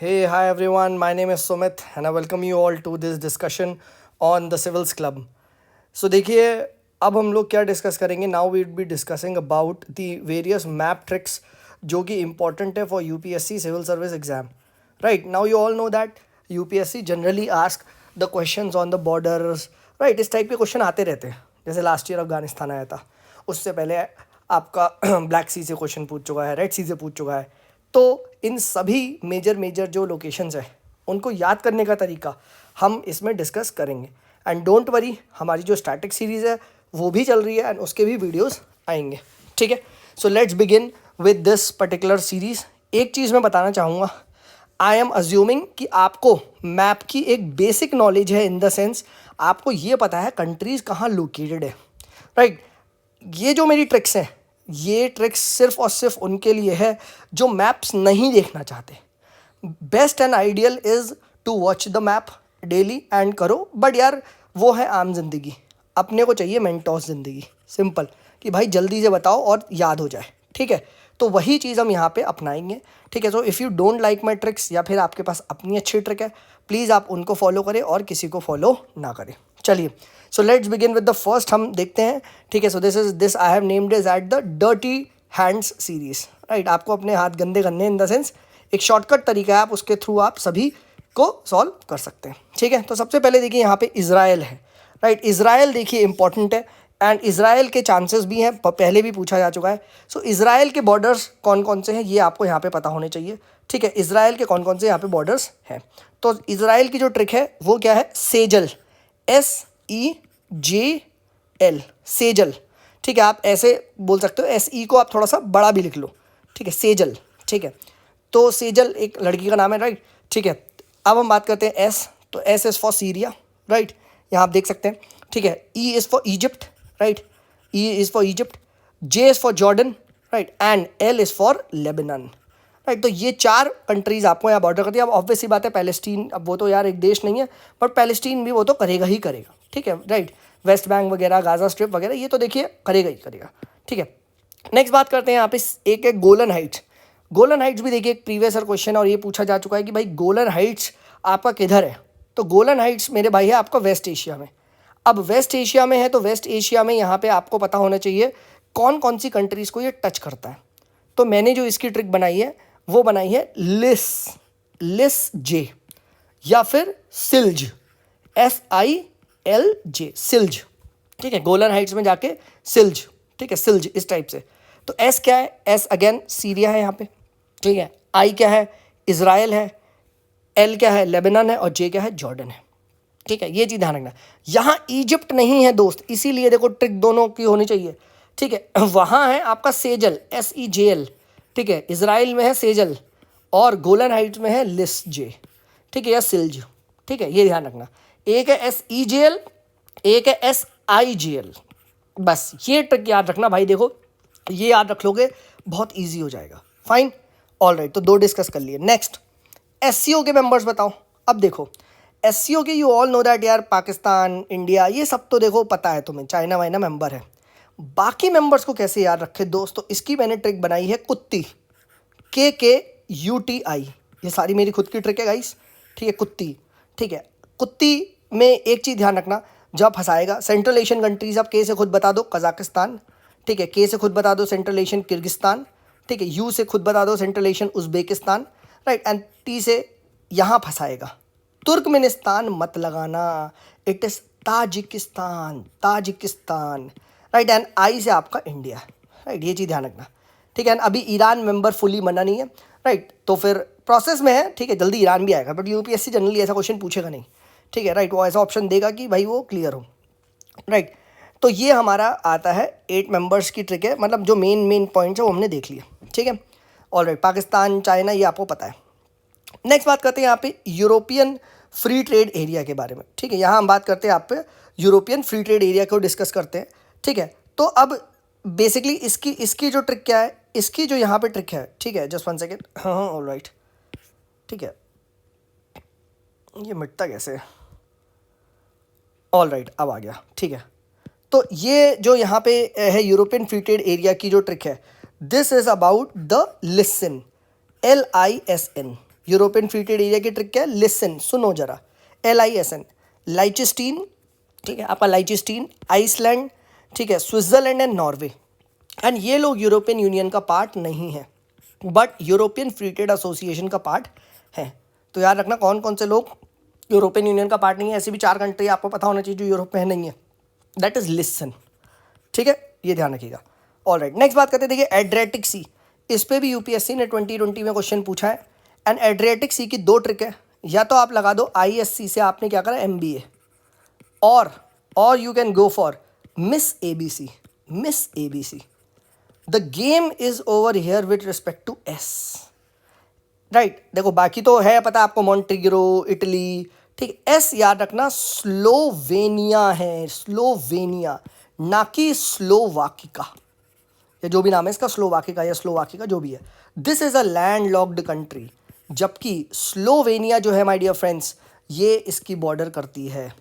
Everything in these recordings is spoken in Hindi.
Hey, hi everyone. My name is Sumit and I welcome you all to this discussion on the Civils Club. So देखिए अब हम लोग क्या डिस्कस करेंगे. Now we will be discussing about the various map tricks जो कि इंपॉर्टेंट है for UPSC civil service exam. Right now you all know that UPSC generally ask the questions on the borders. Right इस टाइप के क्वेश्चन आते रहते हैं. जैसे लास्ट ईयर अफगानिस्तान आया था, उससे पहले आपका ब्लैक सी से क्वेश्चन पूछ चुका है, रेड सी से पूछ चुका है. तो इन सभी मेजर जो लोकेशंस है उनको याद करने का तरीका हम इसमें डिस्कस करेंगे. एंड डोंट वरी, हमारी जो स्टैटिक सीरीज़ है वो भी चल रही है एंड उसके भी वीडियोस आएंगे. ठीक है, so let's begin with this particular series. एक चीज़ मैं बताना चाहूँगा, आई एम अज्यूमिंग कि आपको मैप की एक बेसिक नॉलेज है, इन द सेंस आपको ये पता है कंट्रीज़ कहाँ लोकेटेड है. राइट ये जो मेरी ट्रिक्स हैं, ये ट्रिक्स सिर्फ और सिर्फ उनके लिए है जो मैप्स नहीं देखना चाहते. Best and ideal is to watch the map daily and करो. बट यार वो है आम जिंदगी, अपने को चाहिए मेंटोस ज़िंदगी, सिंपल, कि भाई जल्दी से बताओ और याद हो जाए. ठीक है, तो वही चीज़ हम यहाँ पे अपनाएंगे. ठीक है, so if you don't like my tricks या फिर आपके पास अपनी अच्छी ट्रिक है, प्लीज़ आप उनको फॉलो करें और किसी को फॉलो ना करें. चलिए, so let's begin with the first. हम देखते हैं. ठीक है, so this I have named is at the dirty hands series. Right आपको अपने हाथ गंदे करने, इन द सेंस एक शॉर्टकट तरीका है, आप उसके थ्रू आप सभी को सॉल्व कर सकते हैं. ठीक है, तो सबसे पहले देखिए यहाँ पे इज़राइल है. राइट इज़राइल देखिए इंपॉर्टेंट है एंड इज़राइल के चांसेस भी हैं, पहले भी पूछा जा चुका है. सो इज़राइल के बॉर्डर्स कौन कौन से हैं ये आपको यहाँ पे पता होने चाहिए. ठीक है, इज़राइल के कौन कौन से यहाँ पे बॉर्डर्स हैं. तो इज़राइल की जो ट्रिक है वो क्या है, सेजल, SEJL, सेजल. ठीक है, आप ऐसे बोल सकते हो, SE को आप थोड़ा सा बड़ा भी लिख लो. ठीक है, सेजल. ठीक है, तो सेजल एक लड़की का नाम है. राइट ठीक है, अब हम बात करते हैं S. तो S is for Syria. Right यहाँ आप देख सकते हैं. ठीक है, E is for Egypt. Right E is for Egypt. J is for Jordan. Right and L is for Lebanon. Right तो ये 4 कंट्रीज़ आपको यहाँ बॉर्डर करती है. अब ऑब्वियस सी बात है पैलेस्टीन, अब वो तो यार एक देश नहीं है, बट पैलेस्टीन भी वो तो करेगा ही करेगा. ठीक है, राइट वेस्ट बैंक वगैरह, गाज़ा स्ट्रिप वगैरह, ये तो देखिए करेगा ही करेगा. ठीक है, नेक्स्ट बात करते हैं यहाँ पे एक है गोलन हाइट्स. गोलन हाइट्स भी देखिए एक प्रीवियस ईयर क्वेश्चन और ये पूछा जा चुका है कि भाई गोलन हाइट्स आपका किधर है. तो गोलन हाइट्स मेरे भाई है आपका वेस्ट एशिया में. अब वेस्ट एशिया में है तो वेस्ट एशिया में यहाँ पे आपको पता होना चाहिए कौन कौन सी कंट्रीज़ को ये टच करता है. तो मैंने जो इसकी ट्रिक बनाई है वो बनाई है लिस जे या फिर सिल्ज, SILJ, सिल्ज. ठीक है, गोलन हाइट्स में जाके सिल्ज. ठीक है, सिल्ज इस टाइप से. तो S क्या है, S अगेन सीरिया है यहाँ पे. ठीक है, I क्या है, इज़राइल है. L क्या है, लेबनान है. और J क्या है, जॉर्डन है. ठीक है, ये चीज़ ध्यान रखना. यहाँ इजिप्ट नहीं है दोस्त, इसीलिए देखो ट्रिक दोनों की होनी चाहिए. ठीक है, वहाँ है आपका सेजल, SEJL. ठीक है, इज़राइल में है सेजल और गोलन हाइट्स में है लिस-जे. ठीक है, या सिल्ज. ठीक है, ये ध्यान रखना. एक है SEJL, एक है SIJL. बस ये ट्रिक याद रखना भाई. देखो ये याद रख लोगे बहुत ईजी हो जाएगा. फाइन, ऑल राइट, तो 2 डिस्कस कर लिए. नेक्स्ट SCO के मेंबर्स बताओ. अब देखो SCO के यू ऑल नो दैट यार, पाकिस्तान, इंडिया, ये सब तो देखो पता है तुम्हें, चाइना वाइना मेंबर है. बाकी मेंबर्स को कैसे याद रखे दोस्तों, इसकी मैंने ट्रिक बनाई है कुत्ती, KKUTI. ये सारी मेरी खुद की ट्रिक है गाइस. ठीक है, कुत्ती. ठीक है, कुत्ती में एक चीज़ ध्यान रखना, जब फंसाएगा सेंट्रल एशियन कंट्रीज, आप K से खुद बता दो कजाकिस्तान. ठीक है, K से खुद बता दो सेंट्रल एशियन किर्गिस्तान. ठीक है, U से खुद बता दो central Asian Uzbekistan. Right and T से यहाँ फंसाएगा तुर्कमेनिस्तान मत लगाना, it is Tajikistan. Right and I से आपका इंडिया. राइट ये चीज़ ध्यान रखना. ठीक है, अभी ईरान मेंबर फुली मना नहीं है. राइट तो फिर प्रोसेस में है. ठीक है, जल्दी ईरान भी आएगा, बट यूपीएससी जनरली ऐसा क्वेश्चन पूछेगा नहीं. ठीक है, राइट वो ऐसा ऑप्शन देगा कि भाई वो क्लियर हो. राइट तो ये हमारा आता है 8 मेंबर्स की ट्रिक है, मतलब जो मेन पॉइंट्स है वो हमने देख लिया. ठीक है, ऑल राइट, पाकिस्तान, चाइना, ये आपको पता है. नेक्स्ट बात करते हैं यहाँ पे यूरोपियन फ्री ट्रेड एरिया के बारे में. ठीक है, यहाँ हम बात करते हैं आप पे यूरोपियन फ्री ट्रेड एरिया को डिस्कस करते हैं. ठीक है, तो अब बेसिकली इसकी जो ट्रिक क्या है, इसकी जो यहाँ पे ट्रिक है. ठीक है, जस्ट 1 सेकेंड. हाँ ऑल राइट. ठीक है, ये मिटता कैसे, ऑल राइट अब आ गया. ठीक है, तो ये जो यहाँ पे है यूरोपियन फ्री ट्रेड एरिया की जो ट्रिक है, this is about the listen, LISN. European free trade area की ट्रिक क्या है, लिसन, सुनो जरा, LISN, लाइचेस्टीन, ठीक है, आपका लाइचेस्टीन, आइसलैंड, ठीक है, स्विट्जरलैंड एंड नॉर्वे। एंड ये लोग यूरोपियन यूनियन का पार्ट नहीं है, but European free trade association का पार्ट है। तो याद रखना कौन कौन से लोग यूरोपियन यूनियन का पार्ट नहीं है, ऐसी भी 4 कंट्री आपको पता होना चाहिए जो यूरोप में नहीं है, दैट इज लिसन, ठीक है, ये ध्यान रखिएगा। ऑल राइट, नेक्स्ट बात करते हैं, देखिए एड्रियाटिक सी, इस पे भी यूपीएससी ने 2020 में क्वेश्चन पूछा है। एंड एड्रियाटिक सी की 2 ट्रिक है, या तो आप लगा दो ISC से आपने क्या करा MBA, और you can go for miss ABC, miss ABC। The game is over here with respect to S, right. देखो बाकी तो है पता आपको, मॉन्टेग्रो, इटली, ठीक। S याद रखना स्लोवेनिया है, स्लोवेनिया, ना कि स्लोवाकिका, या जो भी नाम है इसका, स्लोवाकिका या स्लोवाकिका जो भी है। This is a land locked country, जबकि स्लोवेनिया जो है माय डियर फ्रेंड्स, ये इसकी बॉर्डर करती है,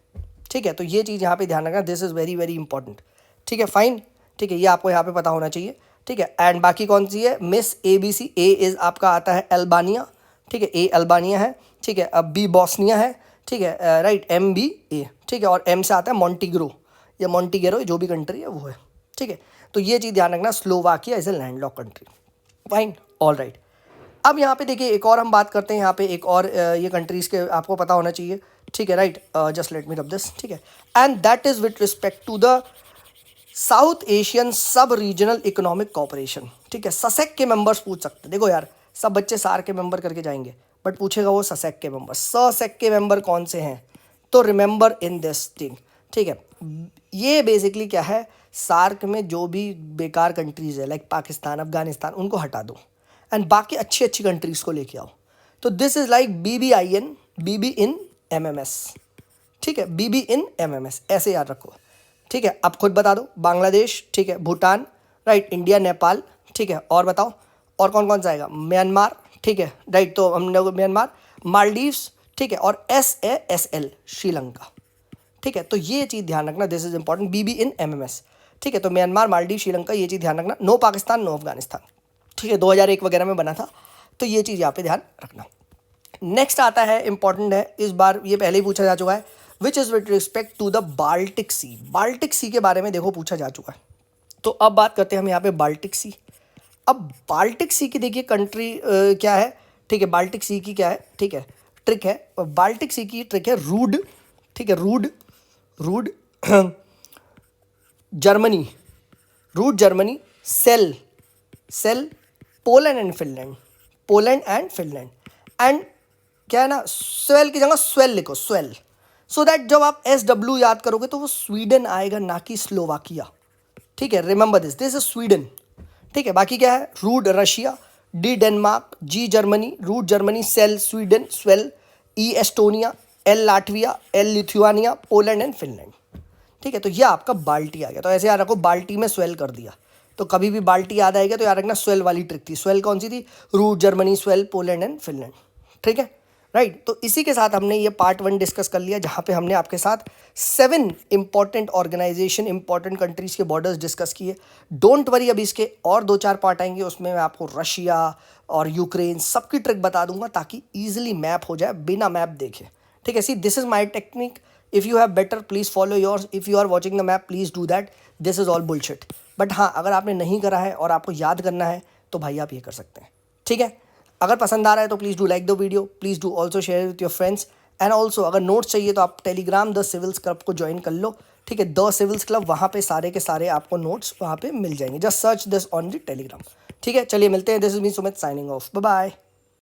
ठीक है। तो ये चीज़ यहाँ पे ध्यान रखना, this is very very important, ठीक है, फाइन, ठीक है, ये आपको यहाँ पे पता होना चाहिए, ठीक है। एंड बाकी कौन सी है, मिस ABC, A इज आपका आता है अल्बानिया, ठीक है, A अल्बानिया है, ठीक है, अब B बॉस्निया है, ठीक है, राइट, MB A, ठीक है, और M से आता है मॉन्टीग्रो या मॉन्टीगेरो, जो भी कंट्री है वो है, ठीक है। तो ये चीज़ ध्यान रखना, Slovakia is a landlocked country, fine, all right. अब यहाँ पे देखिए एक और हम बात करते हैं, यहाँ पे एक और ये कंट्रीज़ के आपको पता होना चाहिए, ठीक है, राइट, जस्ट लेट मी रब दिस, ठीक है। And that is with respect to the South Asian sub regional economic cooperation, ठीक है। ससेक के मेंबर्स पूछ सकते हैं, देखो यार सब बच्चे सार के मेंबर करके जाएंगे, बट पूछेगा वो ससेक के मेंबर, ससेक के मेंबर कौन से हैं, तो रिमेंबर इन दिस थिंग, ठीक है। ये बेसिकली क्या है, सार्क में जो भी बेकार कंट्रीज़ है लाइक पाकिस्तान, अफगानिस्तान, उनको हटा दो एंड बाकी अच्छी अच्छी कंट्रीज़ को लेके आओ। तो this is like BBIN, BB in MMS, ठीक है, BB in MMS, ऐसे याद रखो, ठीक है। अब खुद बता दो, बांग्लादेश, ठीक है, भूटान, राइट, इंडिया, नेपाल, ठीक है, और बताओ और कौन कौन सा आएगा, म्यांमार, ठीक है, राइट, तो हमने म्यांमार, मालदीव्स, ठीक है, और SASL श्रीलंका, ठीक है। तो ये चीज़ ध्यान रखना, this is important, BB in MMS, ठीक है। तो म्यांमार, मालदीव, श्रीलंका, ये चीज़ ध्यान रखना, नो पाकिस्तान, नो अफगानिस्तान, ठीक है, 2001 वगैरह में बना था, तो ये चीज़ यहाँ पे ध्यान रखना। नेक्स्ट आता है, इंपॉर्टेंट है, इस बार ये पहले ही पूछा जा चुका है, which is with respect to the Baltic sea, Baltic sea के बारे में देखो पूछा जा चुका है। तो अब बात करते हैं हम यहाँ पे बाल्टिक सी। अब बाल्टिक सी की देखिए कंट्री क्या है, ठीक है, बाल्टिक सी की क्या है, ठीक है, ट्रिक है, बाल्टिक सी की ट्रिक है रूड, ठीक है, rude Germany, rude Germany, sell Poland and Finland, Poland and Finland, and क्या है ना, स्वेल की जगह स्वेल लिखो, स्वेल, सो दैट जब आप SW याद करोगे तो वो स्वीडन आएगा, ना कि स्लोवाकिया, ठीक है, रिमेंबर दिस इज स्वीडन, ठीक है। बाकी क्या है, rude Russia, D Denmark, G Germany, rude Germany, sell Sweden, swell E Estonia, L Latvia, L Lithuania, Poland and Finland, ठीक है। तो ये आपका बाल्टी आ गया, तो ऐसे याद रखो, बाल्टी में स्वेल कर दिया, तो कभी भी बाल्टी याद आएगा तो याद रखना स्वेल वाली ट्रिक थी। स्वेल कौन सी थी, rude Germany, swell, Poland and Finland, ठीक है, राइट। तो इसी के साथ हमने ये पार्ट 1 डिस्कस कर लिया, जहाँ पे हमने आपके साथ 7 इंपॉर्टेंट ऑर्गेनाइजेशन, इंपॉर्टेंट कंट्रीज़ के बॉर्डर्स डिस्कस किए। डोंट वरी, अभी इसके और 2-4 पार्ट आएंगे, उसमें मैं आपको रशिया और यूक्रेन सबकी ट्रिक बता दूंगा, ताकि ईजिली मैप हो जाए बिना मैप देखे, ठीक है। See this is my technique, if you have better please follow yours, if you are watching the map please do that, this is all bullshit. But हाँ, अगर आपने नहीं करा है और आपको याद करना है तो भाई आप ये कर सकते हैं, ठीक है। अगर पसंद आ रहा है तो please do like the video, please do also share with your friends, and also अगर नोट्स चाहिए तो आप टेलीग्राम द सिविल्स क्लब को ज्वाइन कर लो, ठीक है, द सिविल्स क्लब, वहाँ पे सारे के सारे आपको नोट्स वहाँ पे मिल जाएंगे, just search this on the Telegram, ठीक है। चलिए मिलते हैं, this is me Sumit signing off, bye bye.